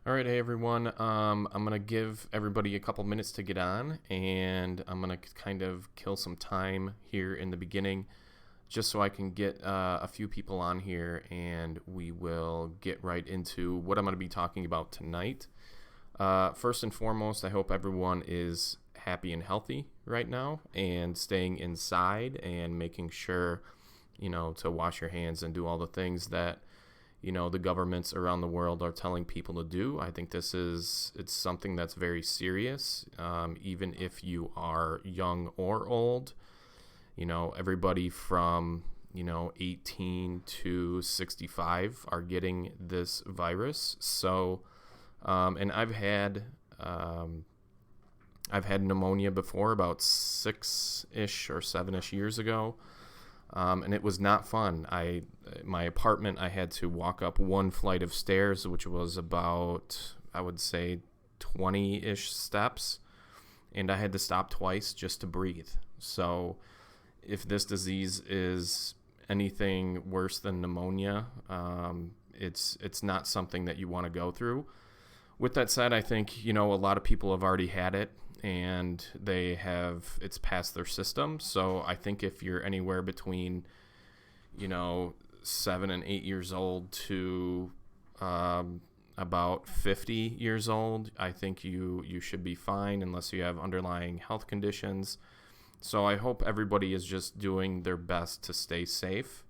All right, hey everyone. I'm gonna give everybody a couple minutes to get on, and I'm gonna kind of kill some time here in the beginning, just so I can get a few people on here, and we will get right into what I'm gonna be talking about tonight. First and foremost, I hope everyone is happy and healthy right now, and staying inside and making sure, to wash your hands and do all the things that the governments around the world are telling people to do. I think it's something that's very serious, even if you are young or old. Everybody from 18 to 65 are getting this virus. So, and I've had pneumonia before, about 6-ish or 7-ish years ago. And it was not fun. My apartment, I had to walk up one flight of stairs, which was about, I would say, 20-ish steps, and I had to stop twice just to breathe. So if this disease is anything worse than pneumonia, it's not something that you want to go through. With that said, I think, a lot of people have already had it, and it's passed their system. So I think if you're anywhere between 7 and 8 years old to about 50 years old, I think you should be fine unless you have underlying health conditions. So I hope everybody is just doing their best to stay safe.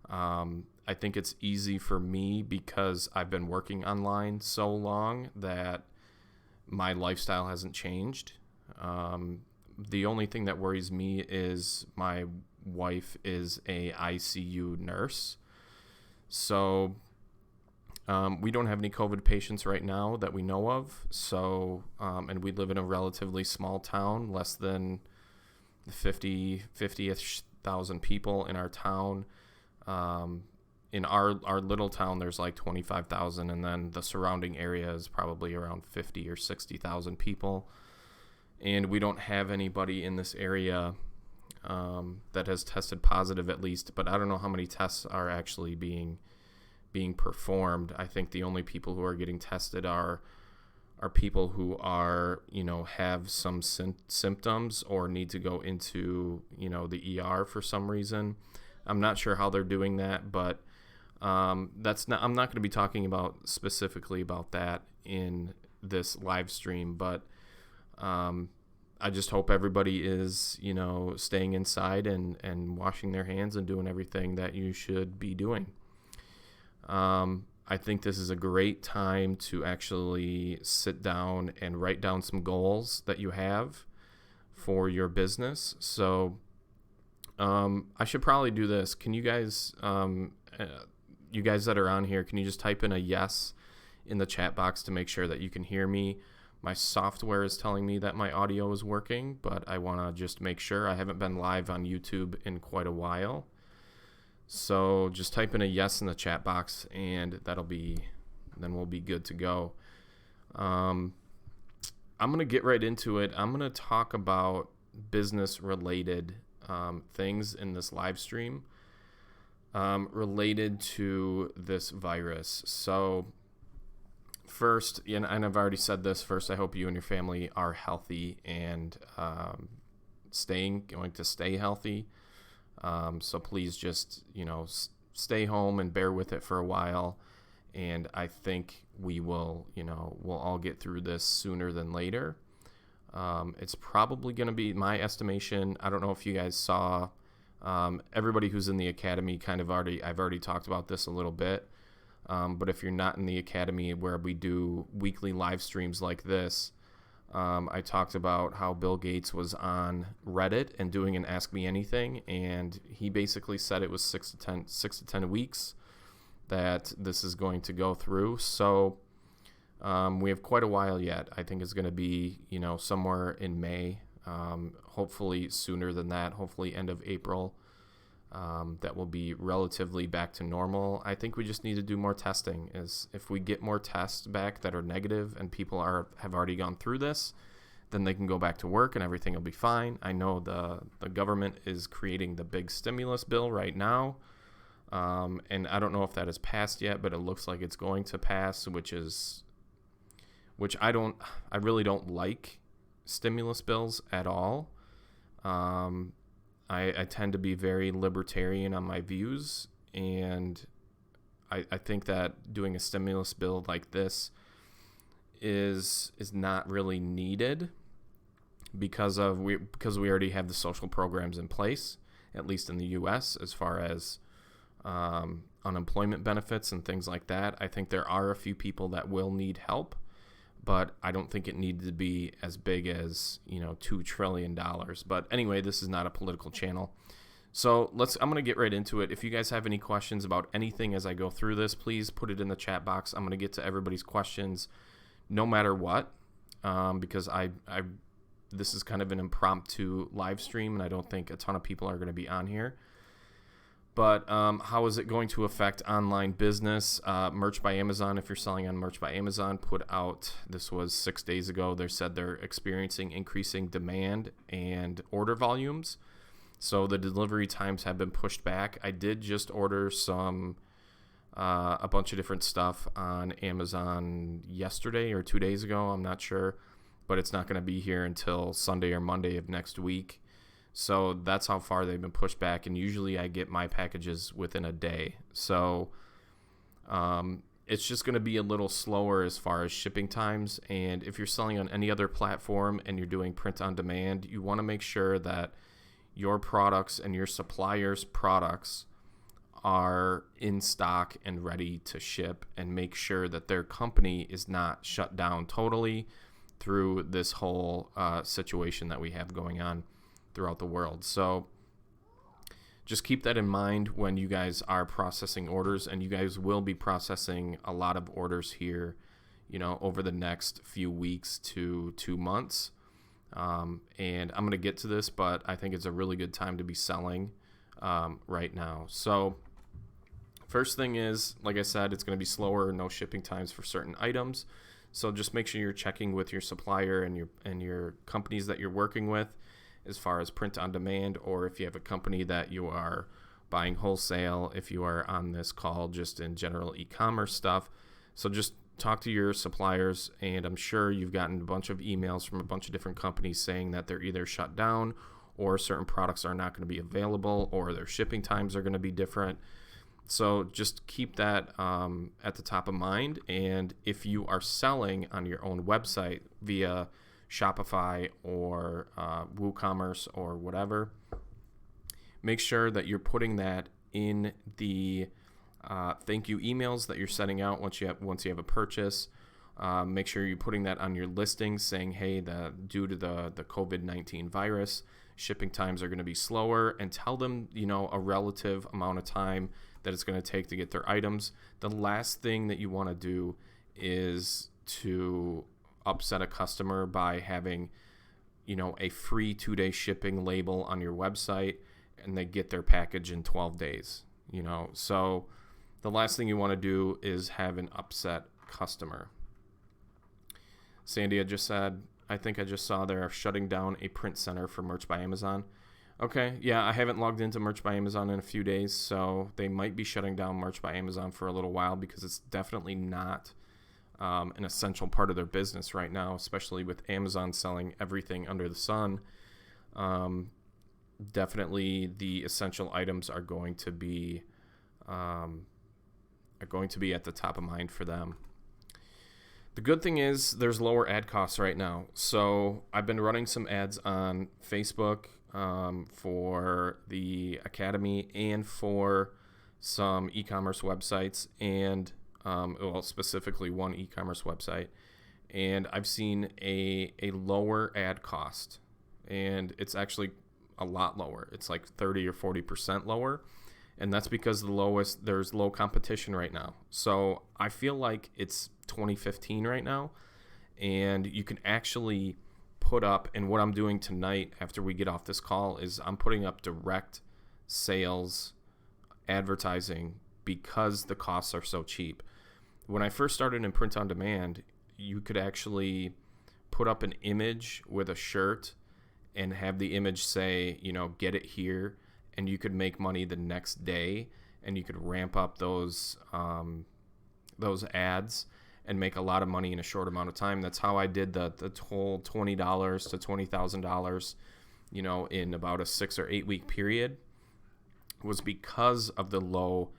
I think it's easy for me because I've been working online so long that my lifestyle hasn't changed. The only thing that worries me is my wife is a ICU nurse. So we don't have any COVID patients right now that we know of. So, and we live in a relatively small town, less than 50-ish thousand people in our town. In our little town, there's like 25,000, and then the surrounding area is probably around 50 or 60,000 people. And we don't have anybody in this area that has tested positive, at least. But I don't know how many tests are actually being performed. I think the only people who are getting tested are people who are have some symptoms or need to go into the ER for some reason. I'm not sure how they're doing that, but I'm not going to be talking about specifically about that in this live stream, but I just hope everybody is staying inside and washing their hands and doing everything that you should be doing. I think this is a great time to actually sit down and write down some goals that you have for your business. So I should probably do this. Can you guys you guys that are on here, can you just type in a yes in the chat box to make sure that you can hear me? My software is telling me that my audio is working, but I want to just make sure. I haven't been live on YouTube in quite a while. So just type in a yes in the chat box, and then we'll be good to go. I'm going to get right into it. I'm going to talk about business-related things in this live stream related to this virus. So first, and I've already said this, first, I hope you and your family are healthy and going to stay healthy. So please just, stay home and bear with it for a while. And I think we'll all get through this sooner than later. It's probably going to be my estimation. I don't know if you guys saw, everybody who's in the academy I've already talked about this a little bit. But if you're not in the academy where we do weekly live streams like this, I talked about how Bill Gates was on Reddit and doing an Ask Me Anything, and he basically said it was 6 to 10 weeks that this is going to go through. So we have quite a while yet. I think it's going to be somewhere in May, hopefully sooner than that, hopefully end of April. That will be relatively back to normal. I think we just need to do more testing. If we get more tests back that are negative and people have already gone through this, then they can go back to work and everything will be fine. I know the government is creating the big stimulus bill right now, and I don't know if that has passed yet, but it looks like it's going to pass, which is which I really don't like stimulus bills at all. I tend to be very libertarian on my views, and I think that doing a stimulus bill like this is not really needed because we already have the social programs in place, at least in the U.S., as far as unemployment benefits and things like that. I think there are a few people that will need help, but I don't think it needed to be as big as, $2 trillion. But anyway, this is not a political channel. So I'm going to get right into it. If you guys have any questions about anything as I go through this, please put it in the chat box. I'm going to get to everybody's questions no matter what, because this is kind of an impromptu live stream, and I don't think a ton of people are going to be on here. But how is it going to affect online business? Merch by Amazon, if you're selling on Merch by Amazon, put out, this was 6 days ago, they said they're experiencing increasing demand and order volumes. So the delivery times have been pushed back. I did just order a bunch of different stuff on Amazon yesterday or 2 days ago. I'm not sure, but it's not going to be here until Sunday or Monday of next week. So that's how far they've been pushed back. And usually I get my packages within a day. So it's just going to be a little slower as far as shipping times. And if you're selling on any other platform and you're doing print on demand, you want to make sure that your products and your suppliers' products are in stock and ready to ship, and make sure that their company is not shut down totally through this whole situation that we have going on throughout the world. So just keep that in mind when you guys are processing orders, and you guys will be processing a lot of orders here, over the next few weeks to 2 months. And I'm going to get to this, but I think it's a really good time to be selling right now. So first thing is, like I said, it's going to be slower, no shipping times for certain items. So just make sure you're checking with your supplier and your companies that you're working with as far as print on demand, or if you have a company that you are buying wholesale, if you are on this call just in general e-commerce stuff. So just talk to your suppliers, and I'm sure you've gotten a bunch of emails from a bunch of different companies saying that they're either shut down or certain products are not going to be available or their shipping times are going to be different. So just keep that at the top of mind. And if you are selling on your own website via Shopify or WooCommerce or whatever, make sure that you're putting that in the thank you emails that you're sending out once you have a purchase. Make sure you're putting that on your listings, saying, hey, due to the COVID-19 virus, shipping times are going to be slower, and tell them, a relative amount of time that it's going to take to get their items. The last thing that you want to do is to upset a customer by having, a free 2-day shipping label on your website, and they get their package in 12 days, So the last thing you want to do is have an upset customer. Sandy just said, I think I just saw they're shutting down a print center for Merch by Amazon. Okay, yeah, I haven't logged into Merch by Amazon in a few days, so they might be shutting down Merch by Amazon for a little while, because it's definitely not an essential part of their business right now, especially with Amazon selling everything under the sun. Definitely the essential items are going to be at the top of mind for them. The good thing is there's lower ad costs right now. So I've been running some ads on Facebook for the Academy and for some e-commerce websites, and specifically one e-commerce website. And I've seen a lower ad cost, and it's actually a lot lower. It's like 30 or 40% lower. And that's because there's low competition right now. So I feel like it's 2015 right now, and you can actually put up, and what I'm doing tonight after we get off this call is I'm putting up direct sales advertising because the costs are so cheap. When I first started in print on demand, you could actually put up an image with a shirt and have the image say, get it here, and you could make money the next day, and you could ramp up those ads. and make a lot of money in a short amount of time. That's how I did the whole $20 to $20,000, in about a 6 or 8 week period, was because of the low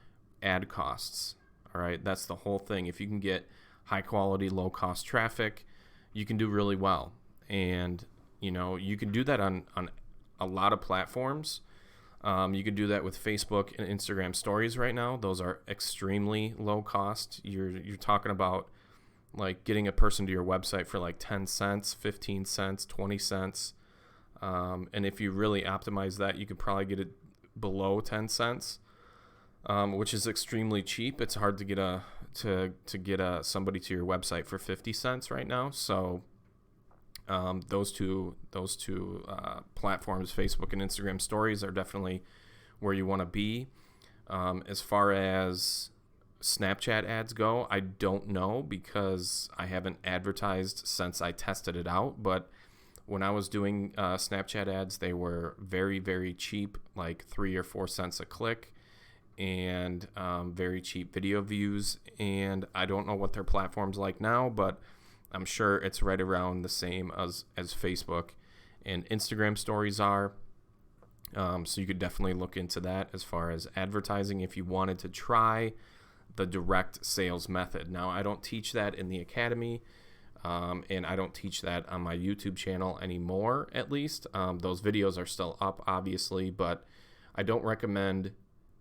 ad costs. All right, that's the whole thing. If you can get high quality, low cost traffic, you can do really well. And, you can do that on a lot of platforms. You can do that with Facebook and Instagram stories right now. Those are extremely low cost. You're talking about like getting a person to your website for like 10 cents, 15 cents, 20 cents. And if you really optimize that, you could probably get it below 10 cents, which is extremely cheap. It's hard to get somebody to your website for 50 cents right now. So those two platforms, Facebook and Instagram stories, are definitely where you want to be. As far as Snapchat ads go, I don't know because I haven't advertised since I tested it out. But when I was doing Snapchat ads, they were very, very cheap, like 3 or 4 cents a click, and very cheap video views. And I don't know what their platform's like now, but I'm sure it's right around the same as Facebook and Instagram stories are. So you could definitely look into that as far as advertising if you wanted to try the direct sales method. Now, I don't teach that in the academy, and I don't teach that on my YouTube channel anymore, at least. Those videos are still up, obviously, but I don't recommend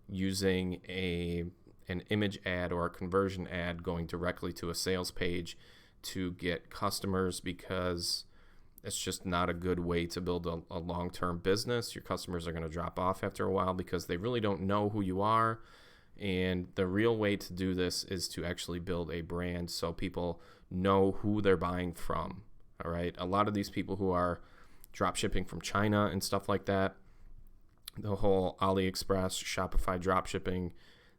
using an image ad or a conversion ad going directly to a sales page to get customers, because it's just not a good way to build a long-term business. Your customers are going to drop off after a while because they really don't know who you are. And the real way to do this is to actually build a brand so people know who they're buying from. All right. A lot of these people who are drop shipping from China and stuff like that, the whole AliExpress, Shopify drop shipping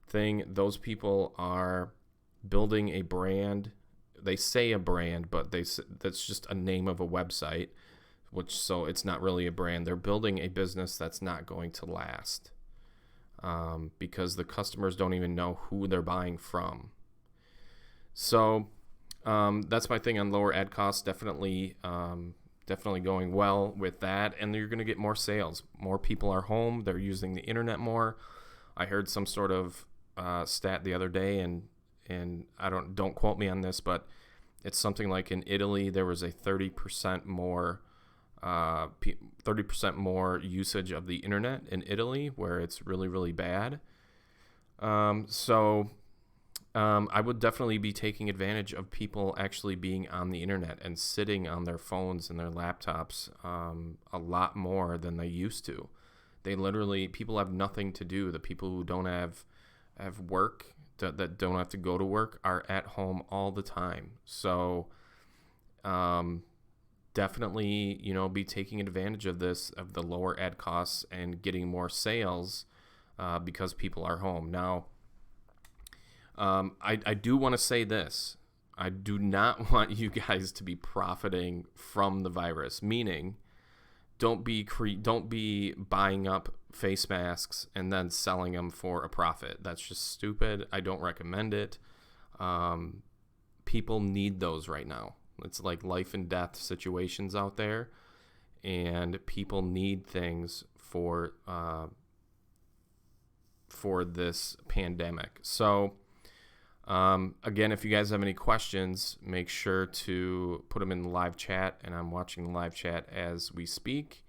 thing, those people are building a brand. They say a brand, but that's just a name of a website, so it's not really a brand. They're building a business that's not going to last, because the customers don't even know who they're buying from. So that's my thing on lower ad costs. Definitely going well with that, and you're going to get more sales. More people are home. They're using the internet more. I heard some sort of stat the other day, and I don't quote me on this, but it's something like in Italy there was a 30% more usage of the internet in Italy, where it's really, really bad. So I would definitely be taking advantage of people actually being on the internet and sitting on their phones and their laptops a lot more than they used to. People have nothing to do. The people who don't have work, that don't have to go to work, are at home all the time. So definitely, be taking advantage of this, of the lower ad costs, and getting more sales because people are home. Now, I do want to say this. I do not want you guys to be profiting from the virus, meaning don't be buying up face masks and then selling them for a profit. That's just stupid. I don't recommend it. People need those right now. It's like life and death situations out there, and people need things for this pandemic. So again, if you guys have any questions, make sure to put them in the live chat, and I'm watching the live chat as we speak,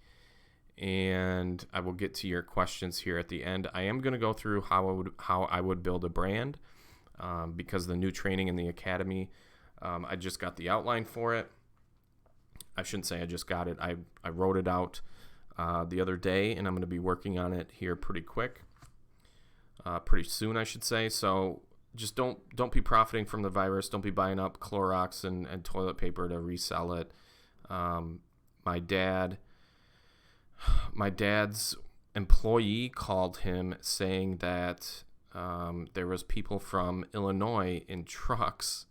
and I will get to your questions here at the end. I am going to go through how I would build a brand, because the new training in the academy, I just got the outline for it. I shouldn't say I just got it. I wrote it out the other day, and I'm going to be working on it here pretty soon, I should say. So just don't be profiting from the virus. Don't be buying up Clorox and toilet paper to resell it. My dad's employee called him saying that there was people from Illinois in trucks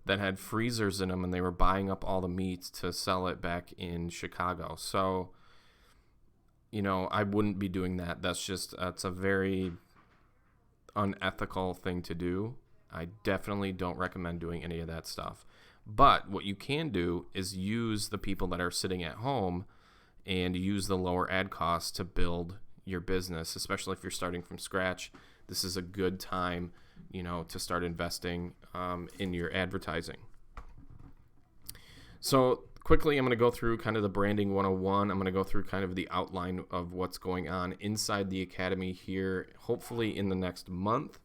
that had freezers in them, and they were buying up all the meat to sell it back in Chicago. So, I wouldn't be doing that. That's a very unethical thing to do. I definitely don't recommend doing any of that stuff. But what you can do is use the people that are sitting at home and use the lower ad costs to build your business, especially if you're starting from scratch. This is a good time, to start investing in your advertising. So quickly, I'm going to go through kind of the branding 101. I'm going to go through kind of the outline of what's going on inside the academy here, hopefully in the next month.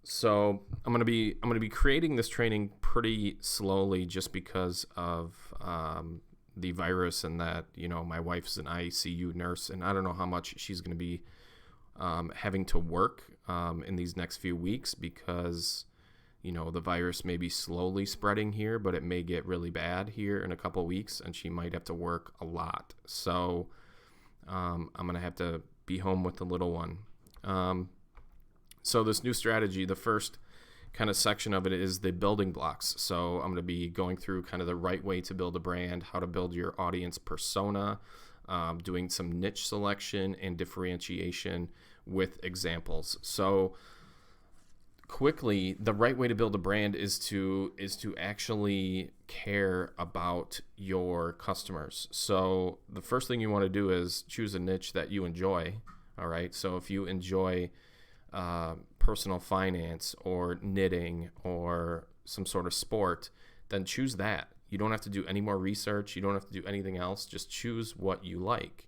So I'm going to be creating this training pretty slowly, just because of the virus, and that my wife's an ICU nurse, and I don't know how much she's going to be having to work in these next few weeks, because the virus may be slowly spreading here, but it may get really bad here in a couple weeks, and she might have to work a lot. So I'm going to have to be home with the little one. So this new strategy, the first kind of section of it is the building blocks. So I'm going to be going through kind of the right way to build a brand, how to build your audience persona, doing some niche selection and differentiation with examples. So quickly, the right way to build a brand is to actually care about your customers. So the first thing you want to do is choose a niche that you enjoy. All right. So if you enjoy personal finance or knitting or some sort of sport, then choose that. You don't have to do any more research. You don't have to do anything else. Just choose what you like.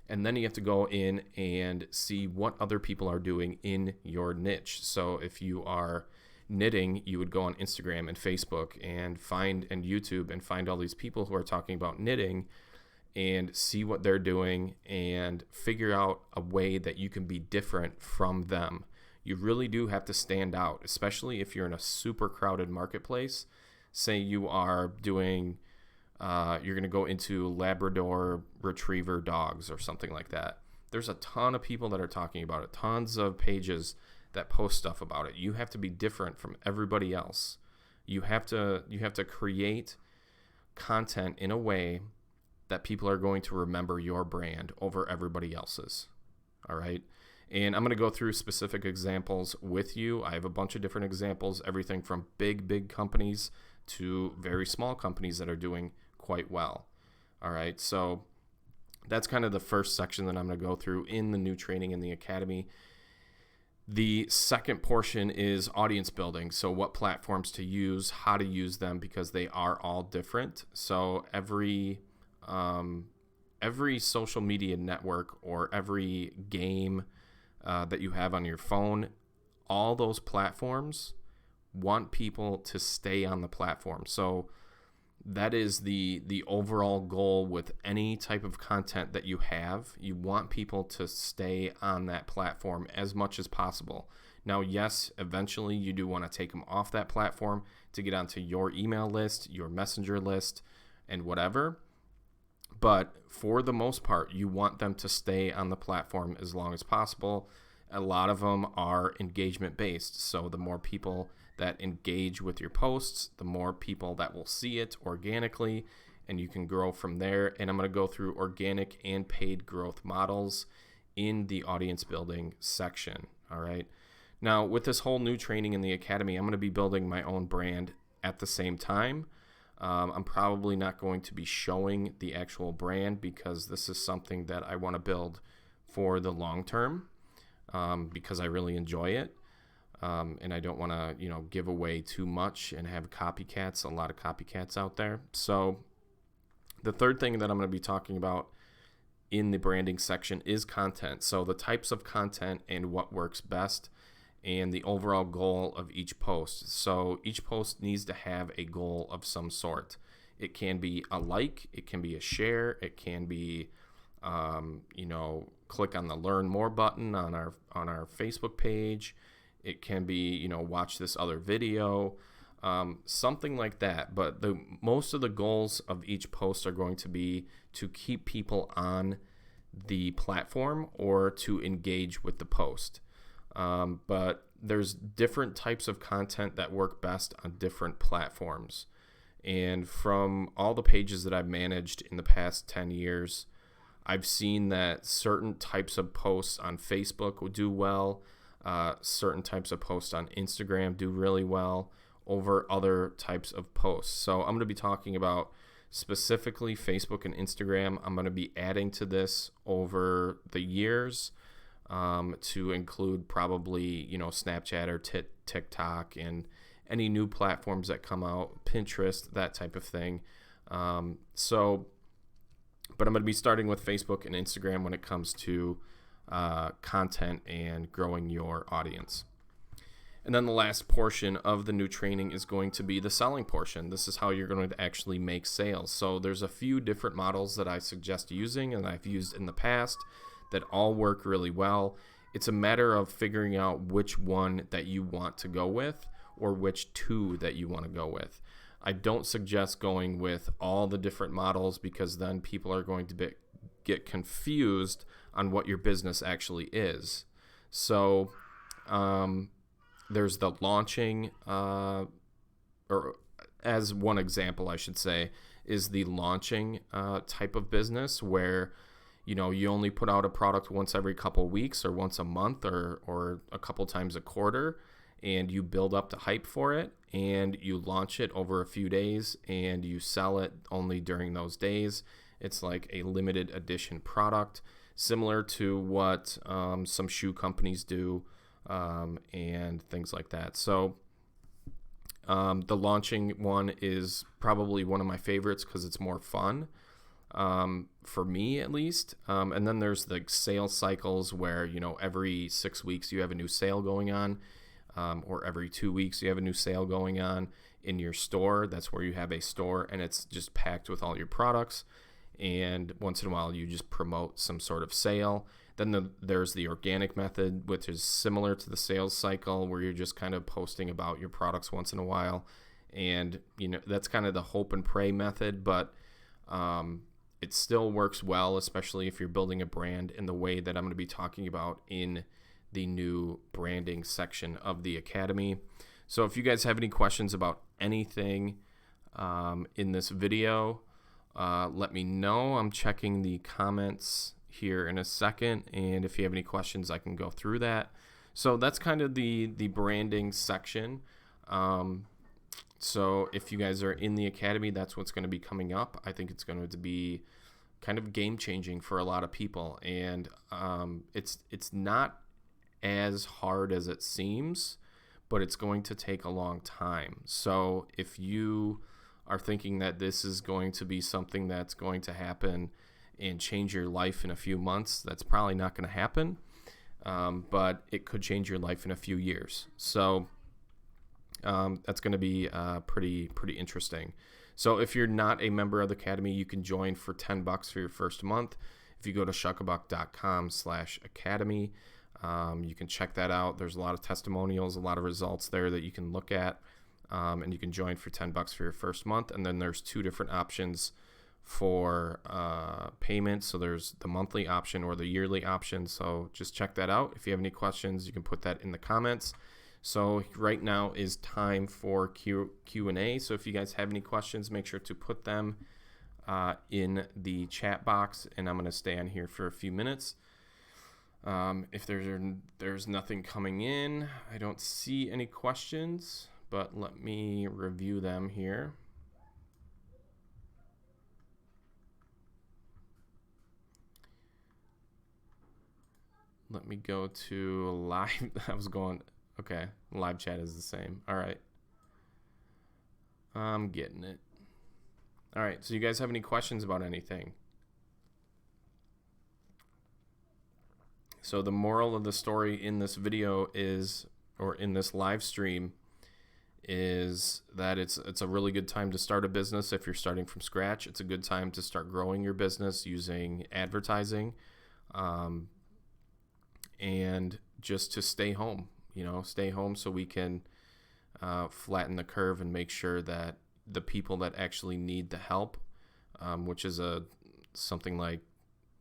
And then you have to go in and see what other people are doing in your niche. So if you are knitting, you would go on Instagram and Facebook and YouTube and find all these people who are talking about knitting and see what they're doing and figure out a way that you can be different from them. You really do have to stand out, especially if you're in a super crowded marketplace. Say you are doing, you're going to go into Labrador Retriever dogs or something like that. There's a ton of people that are talking about it, tons of pages that post stuff about it. You have to be different from everybody else. You have to create content in a way that people are going to remember your brand over everybody else's. All right. And I'm going to go through specific examples with you. I have a bunch of different examples, everything from big companies to very small companies that are doing quite well. All right. So that's kind of the first section that I'm going to go through in the new training in the academy. The second portion is audience building. So what platforms to use, how to use them, because they are all different. So every social media network or every game that you have on your phone, all those platforms want people to stay on the platform. So that is the overall goal with any type of content that you have. You want people to stay on that platform as much as possible. Now, yes, eventually you do want to take them off that platform to get onto your email list, your messenger list, and whatever. But for the most part, you want them to stay on the platform as long as possible. A lot of them are engagement based. So the more people that engage with your posts, the more people that will see it organically, and you can grow from there. And I'm going to go through organic and paid growth models in the audience building section. All right. Now, with this whole new training in the academy, I'm going to be building my own brand at the same time. I'm probably not going to be showing the actual brand because this is something that I want to build for the long term because I really enjoy it. And I don't want to, give away too much and have copycats, a lot of copycats out there. So the third thing that I'm going to be talking about in the branding section is content. So the types of content and what works best and the overall goal of each post. So each post needs to have a goal of some sort. It can be a like, it can be a share, it can be, click on the learn more button on our Facebook page. It can be, watch this other video, something like that. But most of the goals of each post are going to be to keep people on the platform or to engage with the post. But there's different types of content that work best on different platforms. And from all the pages that I've managed in the past 10 years, I've seen that certain types of posts on Facebook will do well. certain types of posts on Instagram do really well over other types of posts. So I'm going to be talking about specifically Facebook and Instagram. I'm going to be adding to this over the years to include probably, Snapchat or TikTok and any new platforms that come out, Pinterest, that type of thing. But I'm going to be starting with Facebook and Instagram when it comes to content and growing your audience. And then the last portion of the new training is going to be the selling portion. This is how you're going to actually make sales. So there's a few different models that I suggest using and I've used in the past that all work really well. It's a matter of figuring out which one that you want to go with or which two that you want to go with. I don't suggest going with all the different models because then people are going to get confused on what your business actually is. So there's the launching, or as one example, I should say, is the launching type of business where, you only put out a product once every couple weeks or once a month or a couple times a quarter, and you build up the hype for it and you launch it over a few days and you sell it only during those days. It's like a limited edition product, similar to what some shoe companies do. And things like that. So the launching one is probably one of my favorites because it's more fun, for me at least. And then there's the sales cycles where, every 6 weeks you have a new sale going on, or every 2 weeks you have a new sale going on in your store. That's where you have a store and it's just packed with all your products. And once in a while you just promote some sort of sale. Then there's the organic method, which is similar to the sales cycle where you're just kind of posting about your products once in a while. And, that's kind of the hope and pray method, but it still works well, especially if you're building a brand in the way that I'm going to be talking about in the new branding section of the Academy. So if you guys have any questions about anything in this video, let me know. I'm checking the comments here in a second, and if you have any questions I can go through that. So that's kind of the branding section. So if you guys are in the Academy, that's what's going to be coming up. I think it's going to be kind of game changing for a lot of people, and it's not as hard as it seems, but it's going to take a long time. So if you are thinking that this is going to be something that's going to happen and change your life in a few months, that's probably not going to happen, but it could change your life in a few years. So that's going to be pretty interesting. So if you're not a member of the Academy, you can join for $10 for your first month. If you go to shuckabuck.com/academy, you can check that out. There's a lot of testimonials, a lot of results there that you can look at, and you can join for $10 for your first month. And then there's two different options for payment. So there's the monthly option or the yearly option. So just check that out. If you have any questions, you can put that in the comments. So right now is time for Q&A. So if you guys have any questions, make sure to put them in the chat box, and I'm going to stay on here for a few minutes. If there's nothing coming in, I don't see any questions, but let me review them here. Let me go to live. Okay, live chat is the same. All right. I'm getting it. All right, so you guys have any questions about anything? So the moral of the story in this video is, or in this live stream, is that it's a really good time to start a business if you're starting from scratch. It's a good time to start growing your business using advertising, and just to stay home. Stay home so we can flatten the curve and make sure that the people that actually need the help, which is something like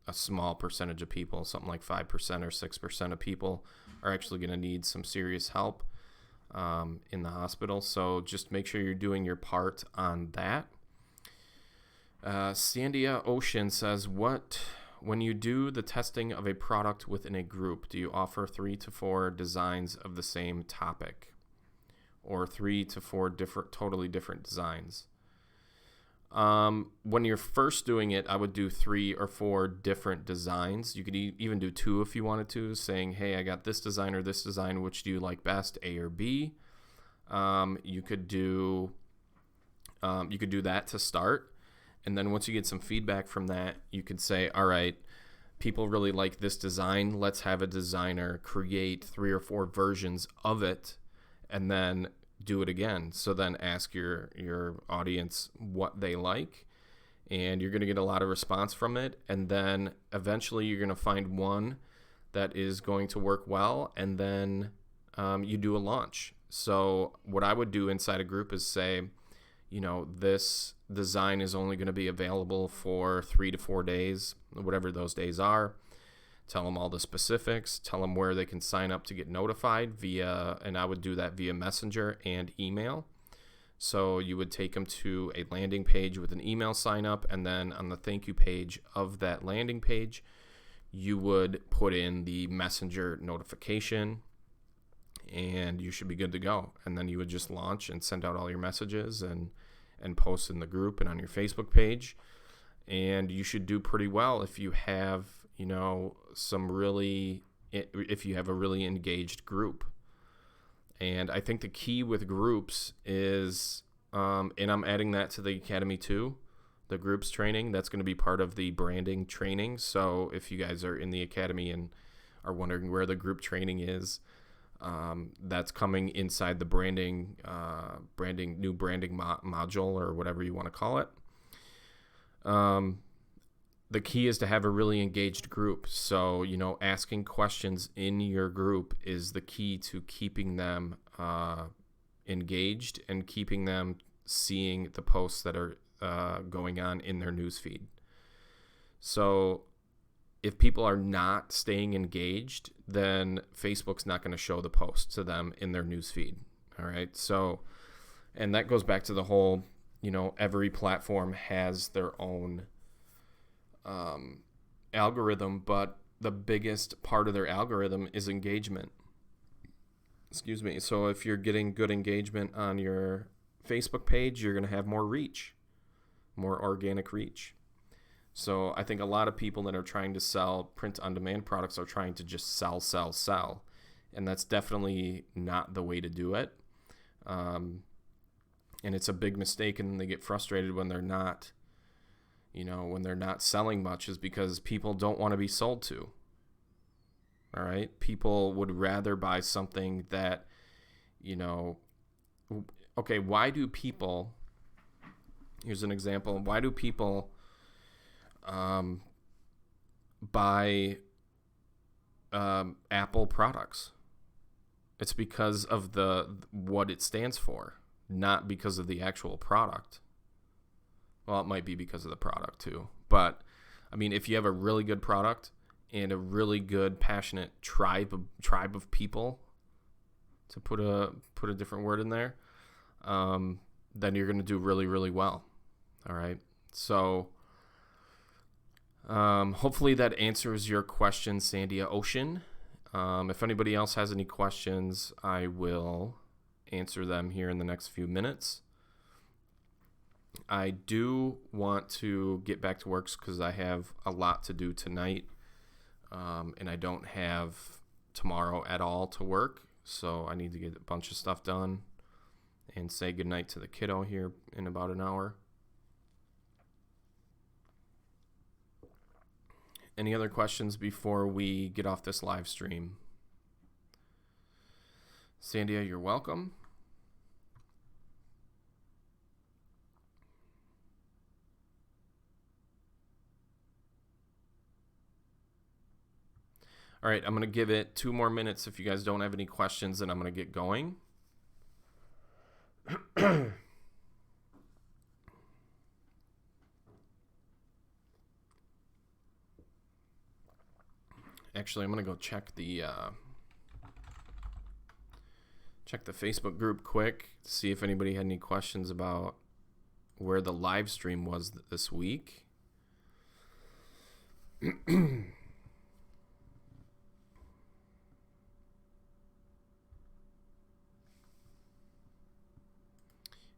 a small percentage of people, something like 5% or 6% of people are actually going to need some serious help in the hospital. So just make sure you're doing your part on that. Sandia Ocean says, what When you do the testing of a product within a group, do you offer 3 to 4 designs of the same topic, or 3 to 4 totally different designs? When you're first doing it, I would do 3 or 4 different designs. You could even do 2 if you wanted to, saying, hey, I got this design or this design. Which do you like best, A or B? You could do that to start. And then once you get some feedback from that, you could say, all right, people really like this design. Let's have a designer create 3 or 4 versions of it and then do it again. So then ask your audience what they like, and you're going to get a lot of response from it. And then eventually you're going to find one that is going to work well, and then you do a launch. So what I would do inside a group is say, this design is only going to be available for 3 to 4 days, whatever those days are. Tell them all the specifics, tell them where they can sign up to get notified and I would do that via Messenger and email. So you would take them to a landing page with an email sign up, and then on the thank you page of that landing page, you would put in the Messenger notification, and you should be good to go. And then you would just launch and send out all your messages and post in the group and on your Facebook page. And you should do pretty well if you have, if you have a really engaged group. And I think the key with groups is, and I'm adding that to the Academy too, the groups training. That's going to be part of the branding training. So if you guys are in the Academy and are wondering where the group training is, that's coming inside the branding module, or whatever you want to call it. The key is to have a really engaged group. So, asking questions in your group is the key to keeping them engaged and keeping them seeing the posts that are going on in their newsfeed. So if people are not staying engaged, then Facebook's not going to show the post to them in their newsfeed. All right. So, and that goes back to the whole, every platform has their own algorithm, but the biggest part of their algorithm is engagement. Excuse me. So if you're getting good engagement on your Facebook page, you're going to have more reach, more organic reach. So I think a lot of people that are trying to sell print-on-demand products are trying to just sell. And that's definitely not the way to do it. And it's a big mistake, and they get frustrated when they're not, when they're not selling much, is because people don't want to be sold to. All right? People would rather buy something that, okay, why do people, here's an example, why do people buy Apple products? It's because of what it stands for, not because of the actual product. Well, it might be because of the product too, but I mean, if you have a really good product and a really good, passionate tribe of people, to put a different word in there, then you're going to do really, really well. All right. So hopefully that answers your question, Sandia Ocean. If anybody else has any questions, I will answer them here in the next few minutes. I do want to get back to work because I have a lot to do tonight, and I don't have tomorrow at all to work, so I need to get a bunch of stuff done and say goodnight to the kiddo here in about an hour. Any other questions before we get off this live stream? Sandia, you're welcome. All right, I'm going to give it 2 more minutes if you guys don't have any questions, and I'm going to get going. Actually, I'm going to go check the Facebook group quick to see if anybody had any questions about where the live stream was this week.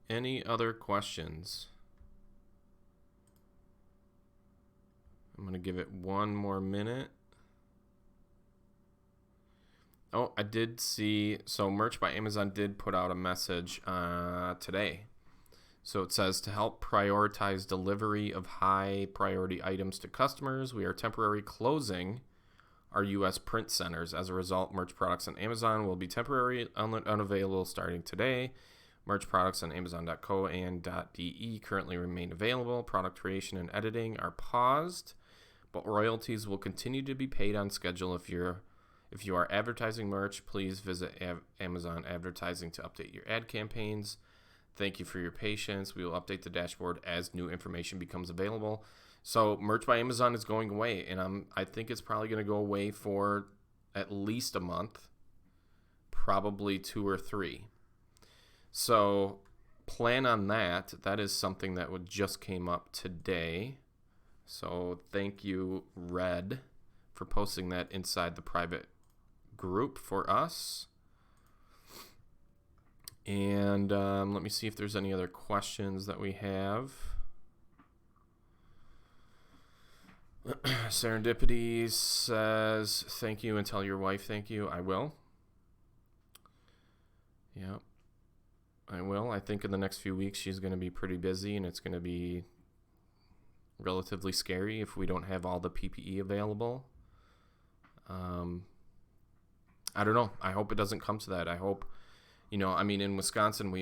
Any other questions? I'm going to give it one more minute. Oh, I did see, so Merch by Amazon did put out a message today. So it says, to help prioritize delivery of high priority items to customers, we are temporarily closing our U.S. print centers. As a result, merch products on Amazon will be temporarily unavailable starting today. Merch products on Amazon.co and .de currently remain available. Product creation and editing are paused, but royalties will continue to be paid on schedule. If you are advertising merch, please visit Amazon Advertising to update your ad campaigns. Thank you for your patience. We will update the dashboard as new information becomes available. So Merch by Amazon is going away, and I think it's probably going to go away for at least a month, probably 2 or 3. So plan on that. That is something that just came up today. So thank you, Red, for posting that inside the private group for us. And let me see if there's any other questions that we have. Serendipity says, thank you, and tell your wife thank you. I will. Yeah, I will. I think in the next few weeks she's going to be pretty busy, and it's going to be relatively scary if we don't have all the PPE available. I don't know. I hope it doesn't come to that. I hope, in Wisconsin,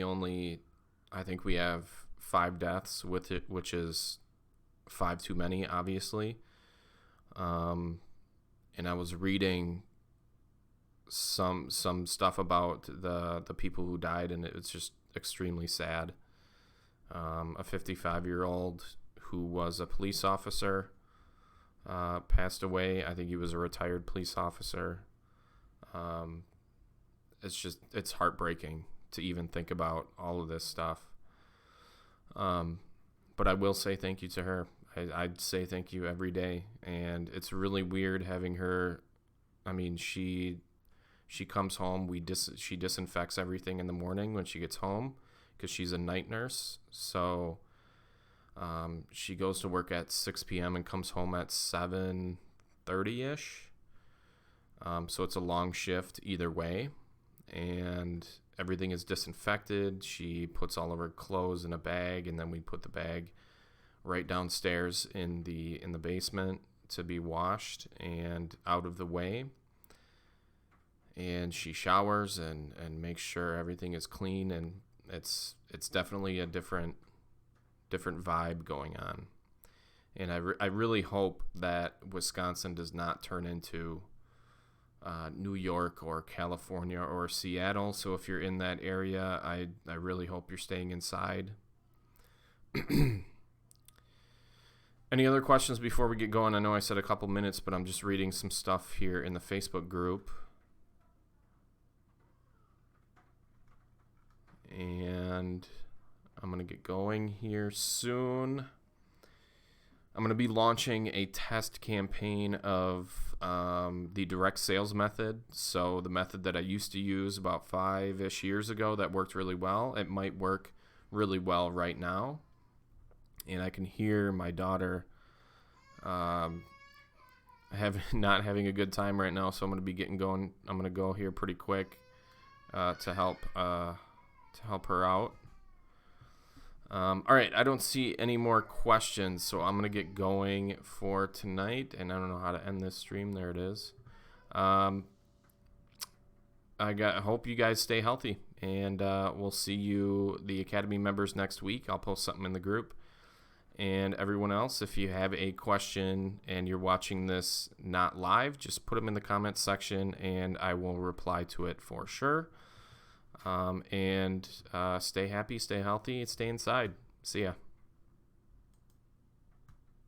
I think we have 5 deaths with it, which is 5 too many, obviously. And I was reading some stuff about the people who died, and it's just extremely sad. A 55-year-old who was a police officer passed away. I think he was a retired police officer. It's heartbreaking to even think about all of this stuff. But I will say thank you to her. I'd say thank you every day, and it's really weird having her. She comes home. She disinfects everything in the morning when she gets home because she's a night nurse. So she goes to work at 6 p.m. and comes home at 7:30-ish. So it's a long shift either way, and everything is disinfected. She puts all of her clothes in a bag, and then we put the bag right downstairs in the basement to be washed and out of the way. And she showers and makes sure everything is clean, and it's definitely a different vibe going on. And I really hope that Wisconsin does not turn into New York or California or Seattle. So if you're in that area, I really hope you're staying inside. Any other questions before we get going? I know I said a couple minutes, but I'm just reading some stuff here in the Facebook group. And I'm going to get going here soon. I'm going to be launching a test campaign of the direct sales method. So the method that I used to use about 5-ish years ago that worked really well. It might work really well right now. And I can hear my daughter not having a good time right now. So I'm going to be getting going. I'm going to go here pretty quick to help her out. All right, I don't see any more questions, so I'm going to get going for tonight, and I don't know how to end this stream. There it is. I hope you guys stay healthy, and we'll see you, the Academy members, next week. I'll post something in the group. And everyone else, if you have a question and you're watching this not live, just put them in the comments section, and I will reply to it for sure. And stay happy, stay healthy, and stay inside. See ya.